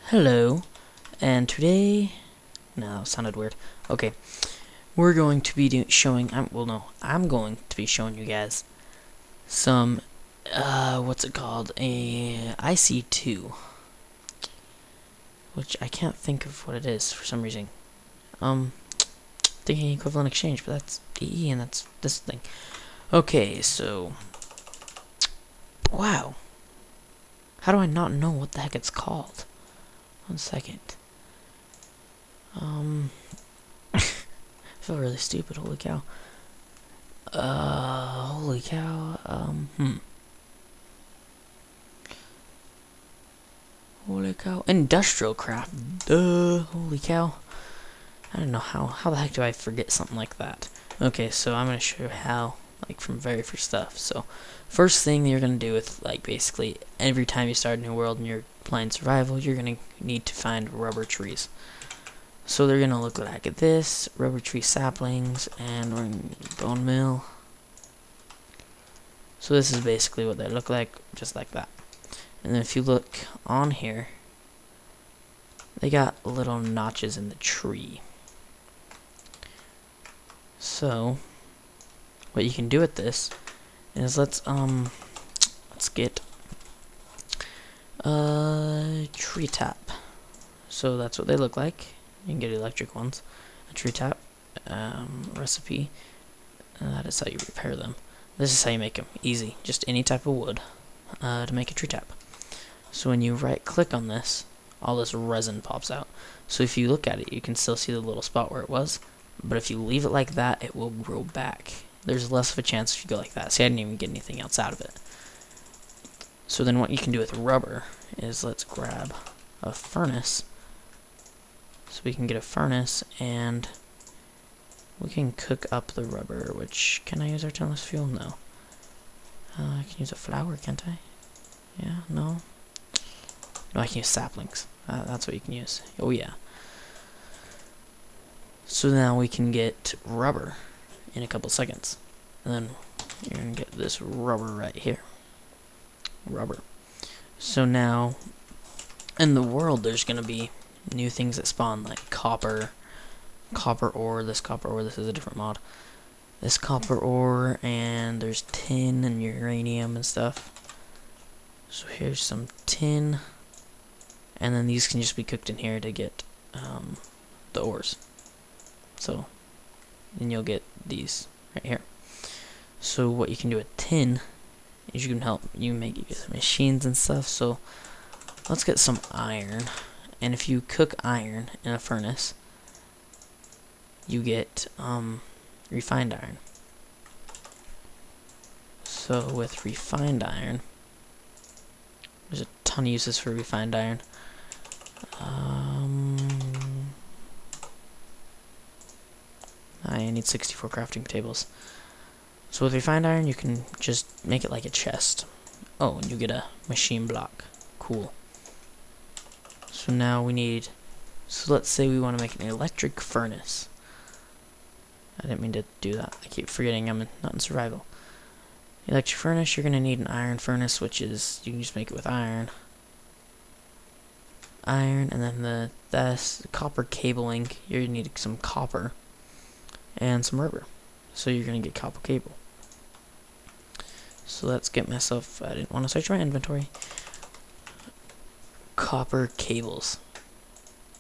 Hello, and today, no, it sounded weird. Okay, we're going to be showing, I'm going to be showing you guys some, what's it called, a IC2, which I can't think of what it is for some reason. Thinking equivalent exchange, but that's EE, and that's this thing. Okay, so, wow, how do I not know what the heck it's called? 1 second. I feel really stupid, holy cow. Holy cow, Holy cow, industialcraft, holy cow. I don't know how the heck do I forget something like that? Okay, so I'm gonna show you how, like, from very first stuff. So, first thing you're gonna do with, like, basically, every time you start a new world and you're playing survival, you're gonna need to find rubber trees. So they're gonna look like this, rubber tree saplings, and we're in bone mill. So this is basically what they look like, just like that. And then if you look on here, they got little notches in the tree. So what you can do with this is let's get a tree tap. So that's what they look like. You can get electric ones. A tree tap recipe. That is how you repair them. This is how you make them. Easy. Just any type of wood to make a tree tap. So when you right click on this, all this resin pops out. So if you look at it, you can still see the little spot where it was. But if you leave it like that, it will grow back. There's less of a chance if you go like that. See, I didn't even get anything else out of it. So then what you can do with rubber is let's grab a furnace. So we can get a furnace and we can cook up the rubber, which, can I use our stainless fuel? No. I can use a flour, can't I? Yeah, no. No, I can use saplings. That's what you can use. Oh yeah. So now we can get rubber in a couple seconds. And then you're going to get this rubber right here. Rubber. So now, in the world, there's going to be new things that spawn, like copper ore. This is a different mod. This copper ore, and there's tin and uranium and stuff. So here's some tin, and then these can just be cooked in here to get the ores. So then you'll get these right here. So what you can do with tin is you can make machines and stuff. So let's get some iron. And if you cook iron in a furnace, you get refined iron. So with refined iron, there's a ton of uses for refined iron. I need 64 crafting tables. So with refined iron, you can just make it like a chest. Oh, and you get a machine block. Cool. So now we need, so let's say we want to make an electric furnace. I didn't mean to do that. I keep forgetting I'm not in survival. Electric furnace, you're going to need an iron furnace, which is, you can just make it with iron. And then the copper cabling, you're going to need some copper and some rubber. So you're going to get copper cable. So let's get myself, I didn't want to search my inventory. Copper cables.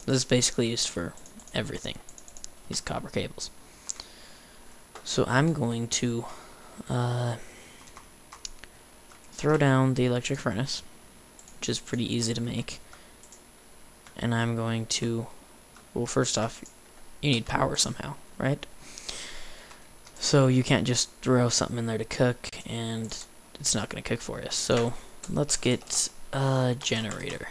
This is basically used for everything, these copper cables. So I'm going to throw down the electric furnace, which is pretty easy to make. And I'm going to, well, first off, you need power somehow, right? So you can't just throw something in there to cook and it's not going to cook for you. So let's get a generator.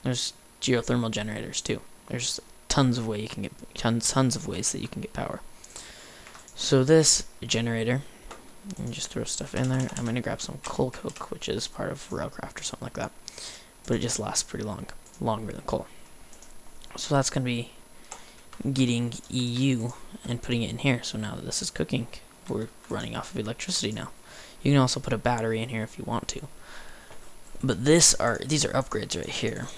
There's geothermal generators too. There's tons of ways you can get tons of ways that you can get power. So this generator, you just throw stuff in there. I'm gonna grab some coal coke, which is part of railcraft or something like that, but it just lasts pretty long, longer than coal. So that's gonna be getting EU and putting it in here. So now that this is cooking, we're running off of electricity now. You can also put a battery in here if you want to. But these are upgrades right here.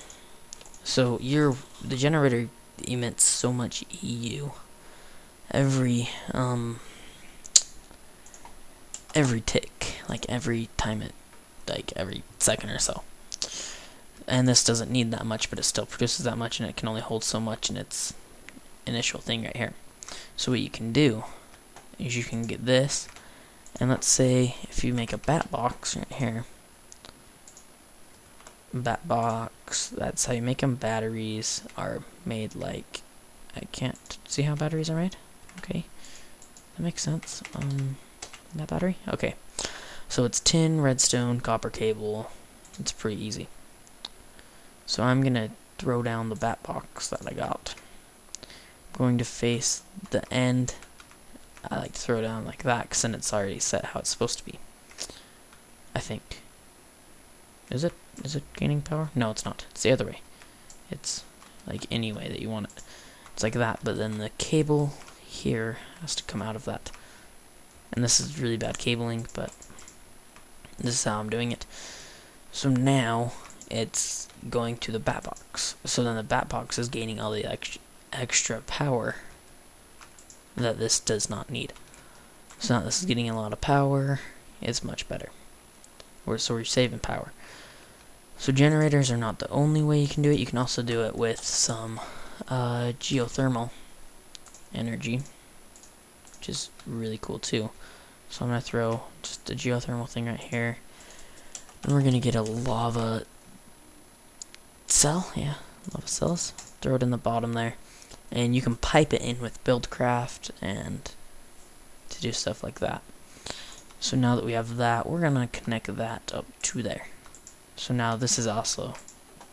So the generator emits so much EU every tick, like every time like every second or so. And this doesn't need that much, but it still produces that much, and it can only hold so much in its initial thing right here. So what you can do is you can get this, and let's say if you make a bat box right here, bat box, that's how you make them. Batteries are made like, I can't see how batteries are made. Okay, that makes sense. That battery? Okay, so it's tin, redstone, copper cable. It's pretty easy. So I'm gonna throw down the bat box that I got. I'm going to face the end. I like to throw it down like that, because then it's already set how it's supposed to be, I think. Is it gaining power? No, it's not. It's the other way. It's like any way that you want it. It's like that, but then the cable here has to come out of that. And this is really bad cabling, but this is how I'm doing it. So now it's going to the bat box. So then the bat box is gaining all the extra power that this does not need. So now this is getting a lot of power. It's much better. So we're saving power. So generators are not the only way you can do it. You can also do it with some geothermal energy, which is really cool too. So I'm going to throw just a geothermal thing right here. And we're going to get a lava cell. Yeah, lava cells. Throw it in the bottom there. And you can pipe it in with buildcraft and to do stuff like that. So now that we have that, we're going to connect that up to there. So now this is also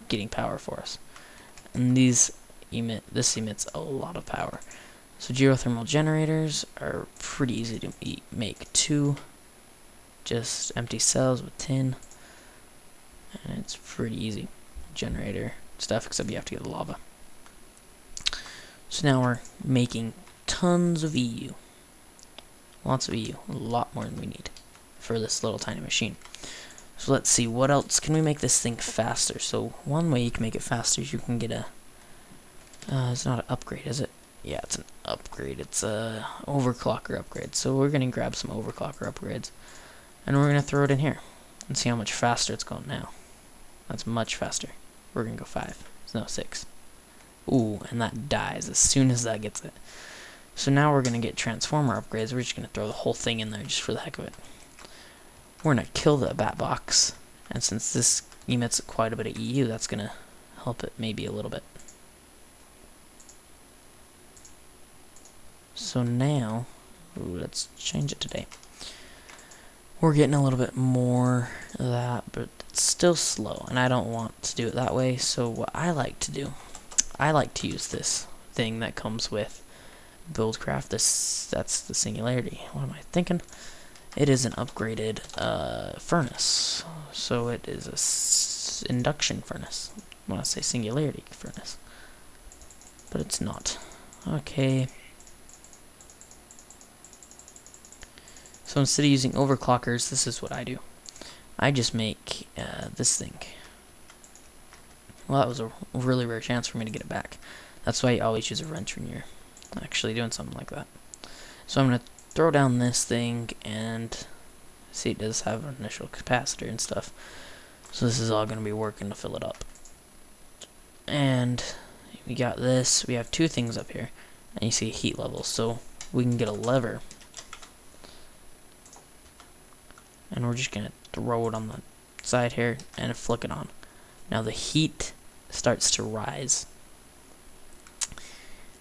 getting power for us. And this emits a lot of power. So geothermal generators are pretty easy to make. 2 just empty cells with tin. And it's pretty easy. Generator stuff, except you have to get the lava. So now we're making tons of EU. Lots of EU. A lot more than we need for this little tiny machine. So let's see, what else can we make this thing faster? So one way you can make it faster is you can get a it's not an upgrade, is it? Yeah, it's an upgrade. It's a overclocker upgrade. So we're gonna grab some overclocker upgrades and we're gonna throw it in here and see how much faster it's going now. That's much faster. We're gonna go 5. No, 6. Ooh, and that dies as soon as that gets it. So now we're gonna get transformer upgrades. We're just gonna throw the whole thing in there just for the heck of it. We're gonna kill the bat box, and since this emits quite a bit of EU, that's gonna help it maybe a little bit. So now, ooh, let's change it today. We're getting a little bit more of that, but it's still slow, and I don't want to do it that way. So what I like to do, I like to use this thing that comes with buildcraft. That's the singularity. What am I thinking? It is an upgraded furnace. So it is a induction furnace. I want to say singularity furnace, but it's not. Okay. So instead of using overclockers, this is what I do. I just make this thing. Well, that was a really rare chance for me to get it back. That's why you always use a wrench when you're actually doing something like that. So I'm going to throw down this thing, and see, it does have an initial capacitor and stuff. So this is all going to be working to fill it up. And we got this. We have 2 things up here, and you see heat levels. So we can get a lever, and we're just going to throw it on the side here and flick it on. Now the heat starts to rise,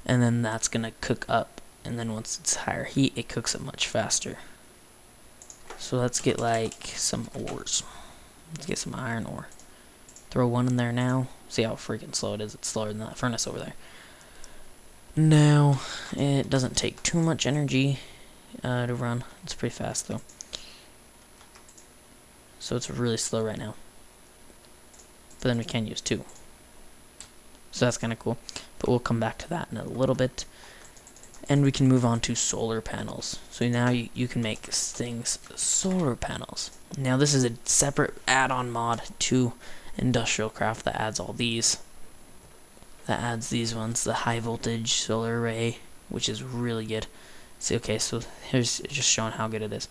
and then that's going to cook up, and then once it's higher heat, it cooks it much faster. So let's get like some ores. Let's get some iron ore. Throw 1 in there now. See how freaking slow it is. It's slower than that furnace over there. Now, it doesn't take too much energy to run. It's pretty fast though. So it's really slow right now. But then we can use 2. So that's kind of cool. But we'll come back to that in a little bit. And we can move on to solar panels. So now you can make things solar panels. Now this is a separate add-on mod to industialcraft that adds all these. That adds these ones, the high voltage solar array, which is really good. See, okay, so here's just showing how good it is.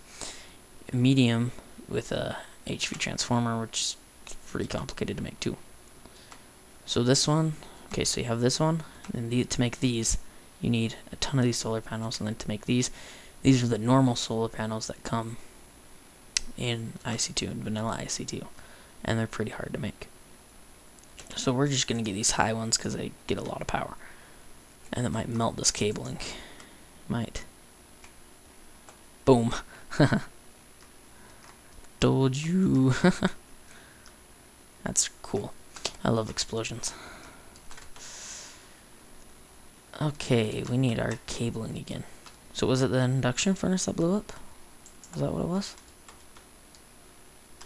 Medium with a HV transformer, which is pretty complicated to make too. So this one, okay, so you have this one, and to make these, you need a ton of these solar panels, and then to make these are the normal solar panels that come in IC2 and vanilla IC2, and they're pretty hard to make. So we're just gonna get these high ones because they get a lot of power, and it might melt this cabling. Might. Boom. Told you. That's cool. I love explosions. Okay, we need our cabling again. So was it the induction furnace that blew up? Is that what it was?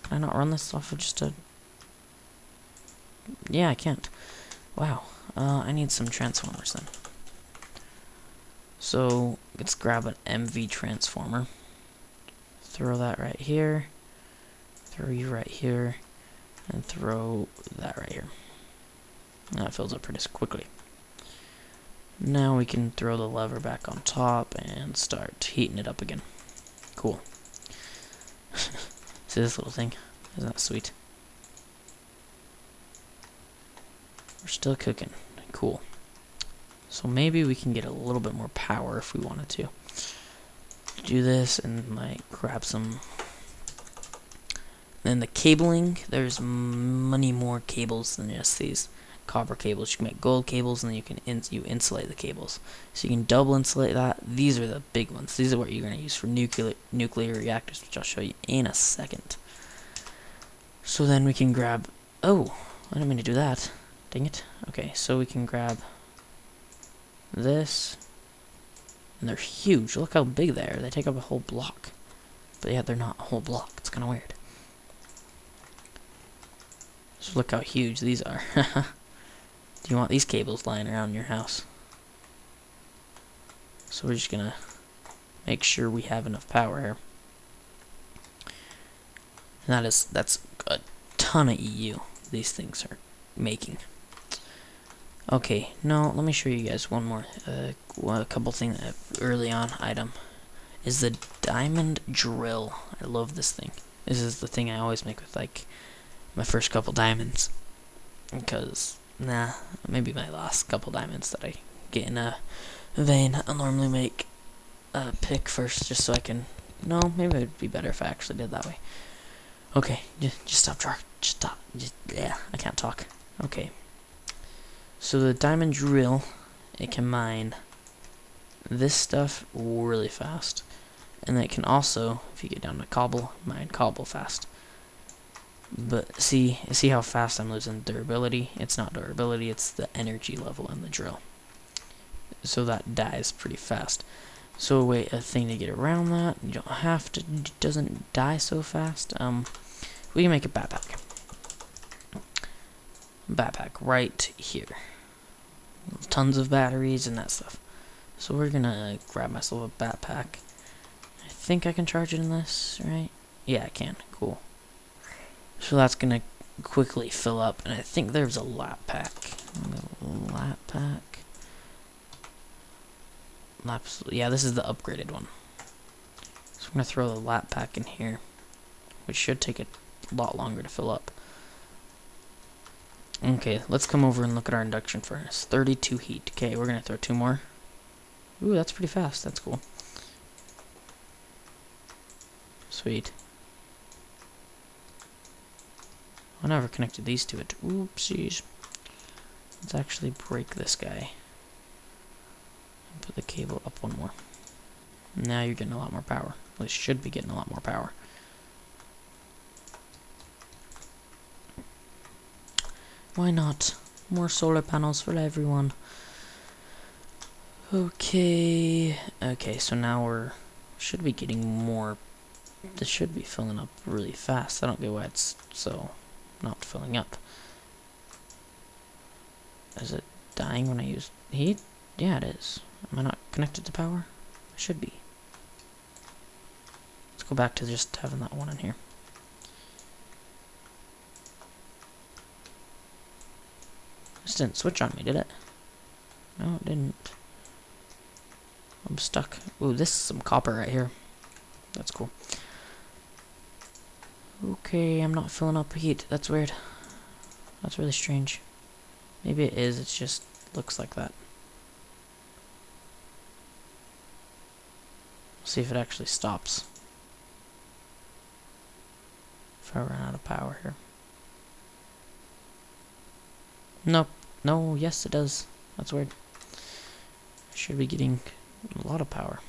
Can I not run this off of just a... Yeah, I can't. Wow. I need some transformers then. So, let's grab an MV transformer. Throw that right here. Throw you right here. And throw that right here. That fills up pretty quickly. Now we can throw the lever back on top and start heating it up again. Cool. See this little thing? Isn't that sweet? We're still cooking. Cool. So maybe we can get a little bit more power if we wanted to. Do this and like grab some. Then the cabling, there's many more cables than just these copper cables. You can make gold cables, and then you can insulate the cables. So you can double insulate that. These are the big ones. These are what you're going to use for nuclear reactors, which I'll show you in a second. So then we can grab... Oh, I didn't mean to do that. Dang it. Okay, so we can grab this. And they're huge. Look how big they are. They take up a whole block. But yeah, they're not a whole block. It's kind of weird. So look how huge these are. Do you want these cables lying around your house? So we're just gonna make sure we have enough power here. And that's a ton of EU these things are making. Okay, now let me show you guys one more, a couple things. Early on item is the diamond drill. I love this thing. This is the thing I always make with like my first couple diamonds, because maybe my last couple diamonds that I get in a vein. I'll normally make a pick first, just so I can. No, maybe it'd be better if I actually did that way. Okay, just stop, just stop. Yeah, I can't talk. Okay. So the diamond drill, it can mine this stuff really fast, and it can also, if you get down to cobble, mine cobble fast. But see how fast I'm losing durability? It's not durability, it's the energy level in the drill. So that dies pretty fast. So a thing to get around that, you don't have to, it doesn't die so fast. We can make a backpack. Backpack right here. Tons of batteries and that stuff. So we're gonna grab myself a backpack. I think I can charge it in this, right? Yeah, I can. Cool. So that's gonna quickly fill up, and I think there's a lap pack. Lap pack. Yeah, this is the upgraded one. So I'm gonna throw the lap pack in here, which should take a lot longer to fill up. Okay, let's come over and look at our induction furnace. 32 heat. Okay, we're gonna throw 2 more. Ooh, that's pretty fast. That's cool. Sweet. I never connected these to it. Oopsies. Let's actually break this guy. And put the cable up one more. Now you're getting a lot more power. Well, it should be getting a lot more power. Why not? More solar panels for everyone. Okay. Okay, so now should be getting more. This should be filling up really fast. I don't get why it's so not filling up. Is it dying when I use heat? Yeah, it is. Am I not connected to power? I should be. Let's go back to just having that one in here. This didn't switch on me, did it? No, it didn't. I'm stuck. Ooh, this is some copper right here. That's cool. Okay, I'm not filling up heat. That's weird. That's really strange. Maybe it is, it just looks like that. See if it actually stops. If I run out of power here. Nope. No, yes it does. That's weird. I should be getting a lot of power.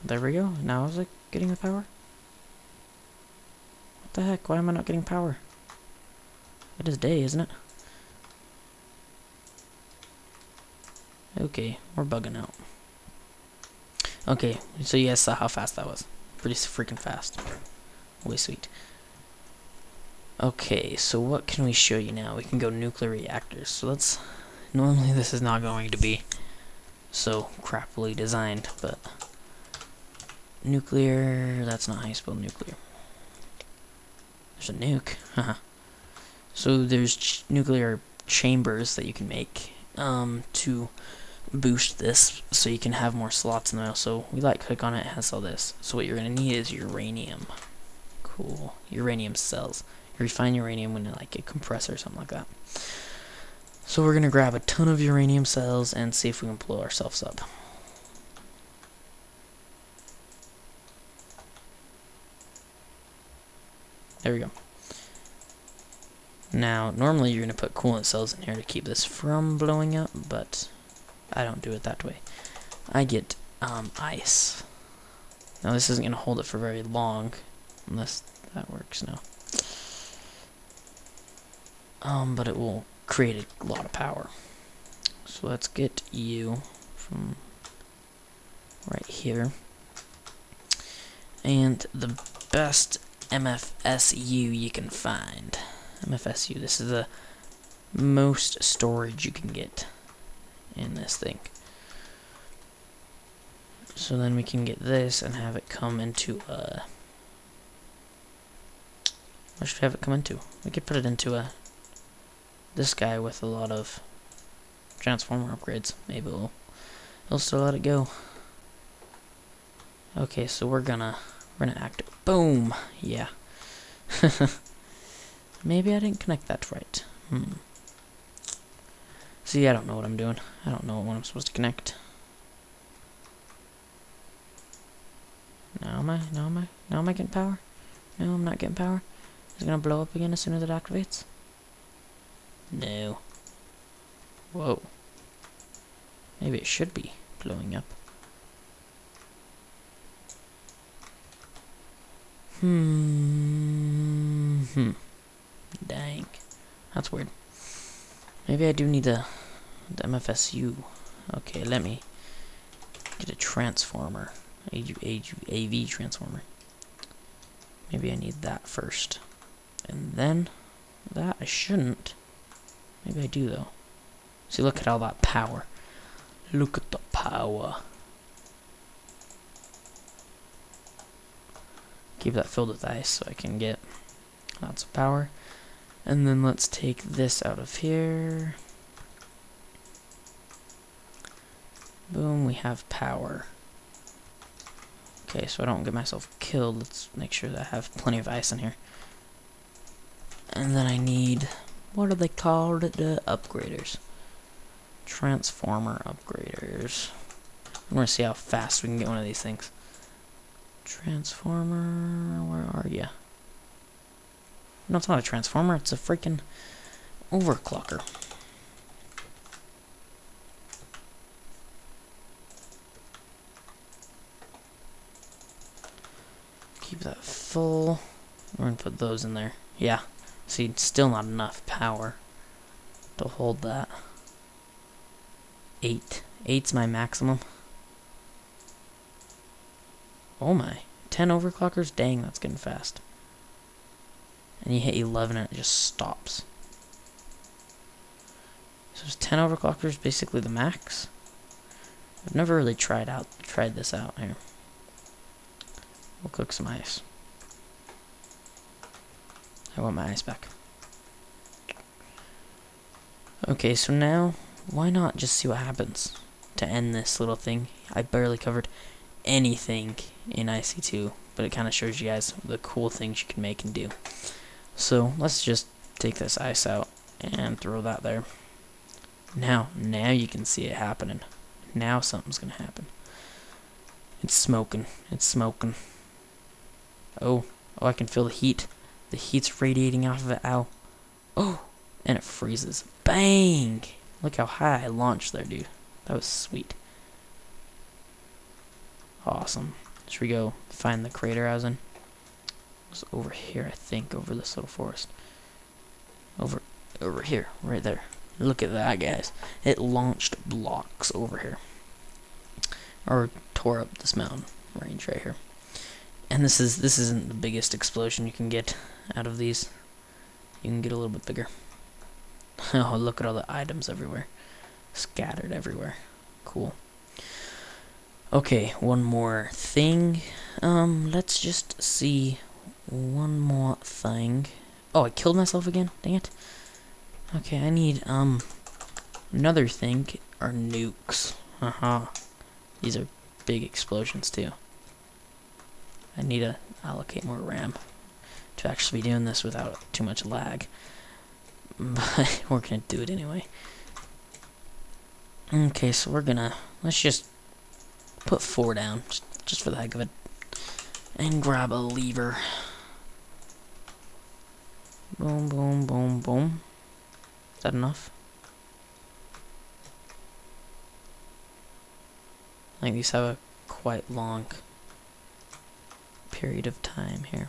There we go. Now is it getting the power? What the heck? Why am I not getting power? It is day, isn't it? Okay, we're bugging out. Okay, so you guys saw how fast that was. Pretty freaking fast. Way sweet. Okay, so what can we show you now? We can go nuclear reactors. So let's... Normally this is not going to be so crappily designed, but... Nuclear... That's not how you spell nuclear. There's a nuke. Haha. So there's nuclear chambers that you can make to boost this so you can have more slots in there. So we click on it, it has all this. So what you're going to need is uranium. Cool. Uranium cells. You refine uranium when like a compressor or something like that. So we're going to grab a ton of uranium cells and see if we can blow ourselves up. There we go. Now, normally you're going to put coolant cells in here to keep this from blowing up, but I don't do it that way. I get ice. Now this isn't going to hold it for very long, unless that works now. But it will create a lot of power. So let's get you from right here. And the best MFSU you can find. MFSU, this is the most storage you can get in this thing. So then we can get this and have it come into what should we have it come into? We could put it into this guy with a lot of transformer upgrades. Maybe it'll still let it go. Okay, so we're gonna act it. Boom! Yeah. Maybe I didn't connect that right. See, I don't know what I'm doing. I don't know what I'm supposed to connect. Now am I getting power? No, I'm not getting power. Is it gonna blow up again as soon as it activates? No. Whoa. Maybe it should be blowing up. Dang. That's weird. Maybe I do need the MFSU. Okay, let me get a transformer. AV transformer. Maybe I need that first. And then that I shouldn't. Maybe I do though. See, look at all that power. Look at the power. Keep that filled with ice so I can get lots of power. And then let's take this out of here. Boom, we have power. Okay, so I don't get myself killed. Let's make sure that I have plenty of ice in here. And then I need, what are they called? The upgraders. Transformer upgraders. I want to see how fast we can get one of these things. Transformer, where are you? No, it's not a transformer, it's a freaking overclocker. Keep that full. We're gonna put those in there. Yeah. See, still not enough power to hold that. 8. 8's my maximum. Oh my. 10 overclockers? Dang, that's getting fast. And you hit 11 and it just stops. So it's 10 overclockers, basically the max. I've never really tried this out here. We'll cook some ice. I want my ice back. Okay, so now, why not just see what happens to end this little thing? I barely covered anything in IC2, but it kind of shows you guys the cool things you can make and do. So, let's just take this ice out and throw that there. Now you can see it happening. Now something's gonna happen. It's smoking. It's smoking. Oh, I can feel the heat. The heat's radiating off of it. Ow. Oh, and it freezes. Bang! Look how high I launched there, dude. That was sweet. Awesome. Should we go find the crater I was in? It's over here, I think, over this little forest. Over here, right there. Look at that, guys. It launched blocks over here. Or tore up this mountain range right here. And this isn't the biggest explosion you can get out of these. You can get a little bit bigger. Oh, look at all the items everywhere. Scattered everywhere. Cool. Okay, one more thing. Let's just see one more thing. Oh, I killed myself again? Dang it. Okay, I need, another thing are nukes. These are big explosions, too. I need to allocate more RAM to actually be doing this without too much lag. But we're gonna do it anyway. Okay, so let's just put 4 down, just for the heck of it. And grab a lever. Boom, boom, boom, boom. Is that enough? I think these have a quite long period of time here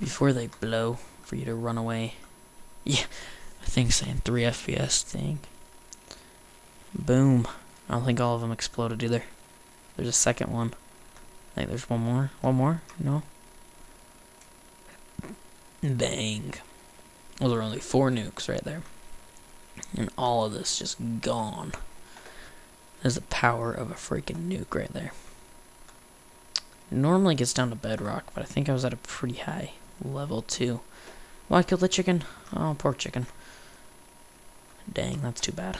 before they blow for you to run away. Yeah, I think saying 3 FPS thing. Boom. I don't think all of them exploded either. There's a second one. I think there's one more. One more? No? Bang. Those are only 4 nukes right there. And all of this just gone. There's the power of a freaking nuke right there. It normally gets down to bedrock, but I think I was at a pretty high level too. Well, I killed the chicken. Oh, poor chicken. Dang, that's too bad.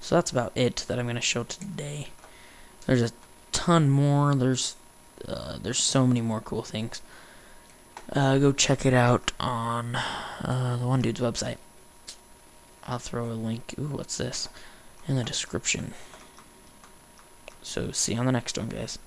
So that's about it that I'm going to show today. There's a ton more. There's so many more cool things. Go check it out on the one dude's website. I'll throw a link. Ooh, what's this? In the description. So see you on the next one, guys.